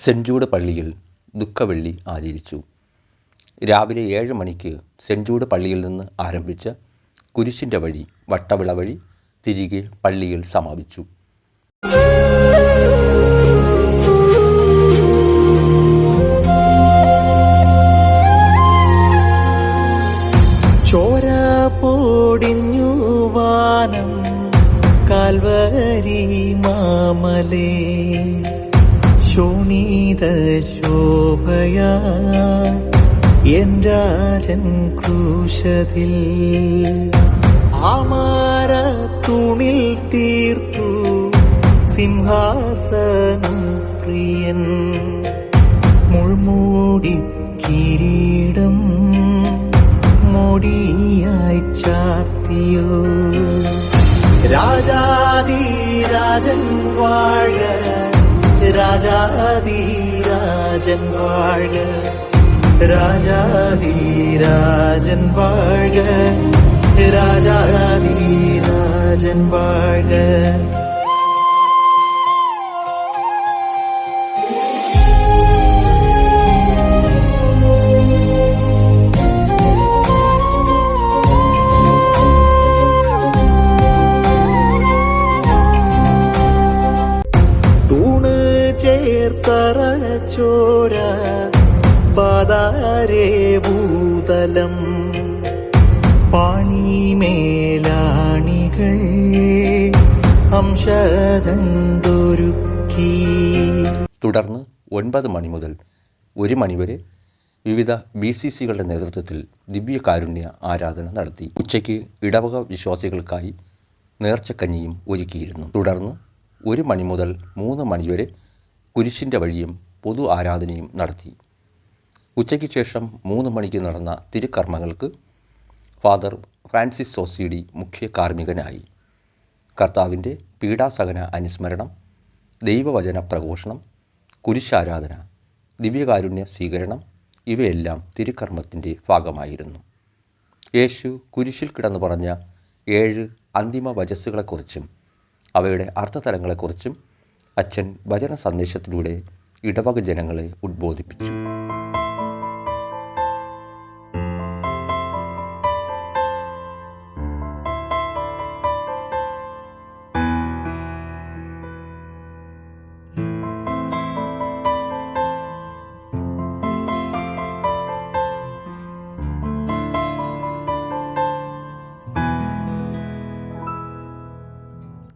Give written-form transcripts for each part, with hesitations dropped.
Cent Jude പള്ളിയിൽ ദുഃഖവെള്ളി ആചരിച്ചു. രാവിലെ 7 മണിക്ക് സെൻറ് ജൂഡ് പള്ളിയിൽ നിന്ന് ആരംഭിച്ച കുരിശിൻ്റെ വഴി വട്ടവിള വഴി തിരികെ പള്ളിയിൽ സമാപിച്ചു. ചോര പൊടിഞ്ഞു വാനം കാൽവരി മാമലേ, ശോണിത ശോഭയാ എൻ രാജൻ ക്രൂശതിൽ ആമാര തൂണിൽ തീർത്തു സിംഹാസനം പ്രിയൻ, മുൾമൂടി കിരീടം മോടിയായി ചാർത്തിയോ. രാജാധിരാജൻ വാഴ, രാജാധിരാജൻ വാഴ, രാജാധിരാജൻ വാഴ, രാജാധിരാജൻ വാഴ. ചേർത്തറ ചോര പാതാരേ ഭൂതലം, പാണിമേലാണികൾ അംശദണ്ഡൊരുക്കി. തുടർന്ന് 9 മണി മുതൽ 1 മണിവരെ വിവിധ BCCകളുടെ നേതൃത്വത്തിൽ ദിവ്യകാരുണ്യ ആരാധന നടത്തി. ഉച്ചയ്ക്ക് ഇടവക വിശ്വാസികൾക്കായി നേർച്ചക്കഞ്ഞിയും ഒരുക്കിയിരുന്നു. തുടർന്ന് 1 മണി മുതൽ 3 മണിവരെ കുരിശിൻ്റെ വഴിയും പൊതു ആരാധനയും നടത്തി. ഉച്ചയ്ക്ക് ശേഷം 3 മണിക്ക് നടന്ന തിരുക്കർമ്മങ്ങൾക്ക് ഫാദർ ഫ്രാൻസിസ് സോസിഡി മുഖ്യ കാർമ്മികനായി. കർത്താവിൻ്റെ പീഡാസഹന അനുസ്മരണം, ദൈവവചന പ്രഘോഷണം, കുരിശാരാധന, ദിവ്യകാരുണ്യ സ്വീകരണം ഇവയെല്ലാം തിരുക്കർമ്മത്തിൻ്റെ ഭാഗമായിരുന്നു. യേശു കുരിശിൽ കിടന്നു പറഞ്ഞ 7 അന്തിമ വചസ്സുകളെക്കുറിച്ചും അവയുടെ അർത്ഥതലങ്ങളെക്കുറിച്ചും അച്ഛൻ വചന സന്ദേശത്തിലൂടെ ഇടവക ജനങ്ങളെ ഉദ്ബോധിപ്പിച്ചു.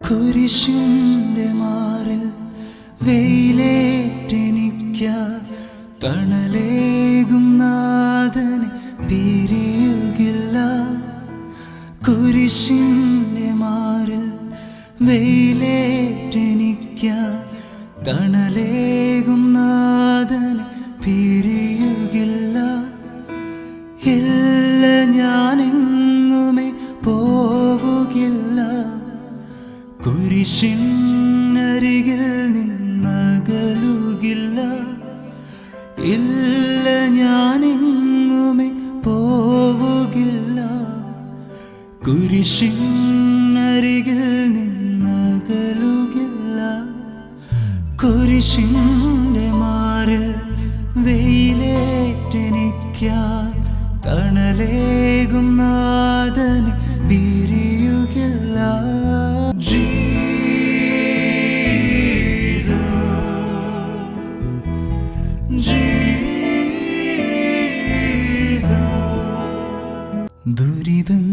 കുരിശിന്റെ മാറിൽ വെയിലേറ്റെനിക്ക, തണലേകും നാഥനെ പിരിയുകില്ല. കുരിശിന്റെ മാറിൽ വെയിലേറ്റെനിക്ക, തണലേകും നാഥനെ പിരിയുകില്ല. ഇല്ല, ഞാനെങ്ങുമേ പോവുകില്ല. കുരിശിനരികിൽ നിന്നകലുകില്ല. ഇല്ല, ഞാനെങ്ങുമേ പോവുകില്ല. കുരിശിനരികിൽ നിന്നകലുകില്ല. കുരിശിന്റെ മാറിൽ വെയിലേറ്റെനിക്കായി തണലേകും നാഥനെ പിരിയുകില്ല. ദുരിതം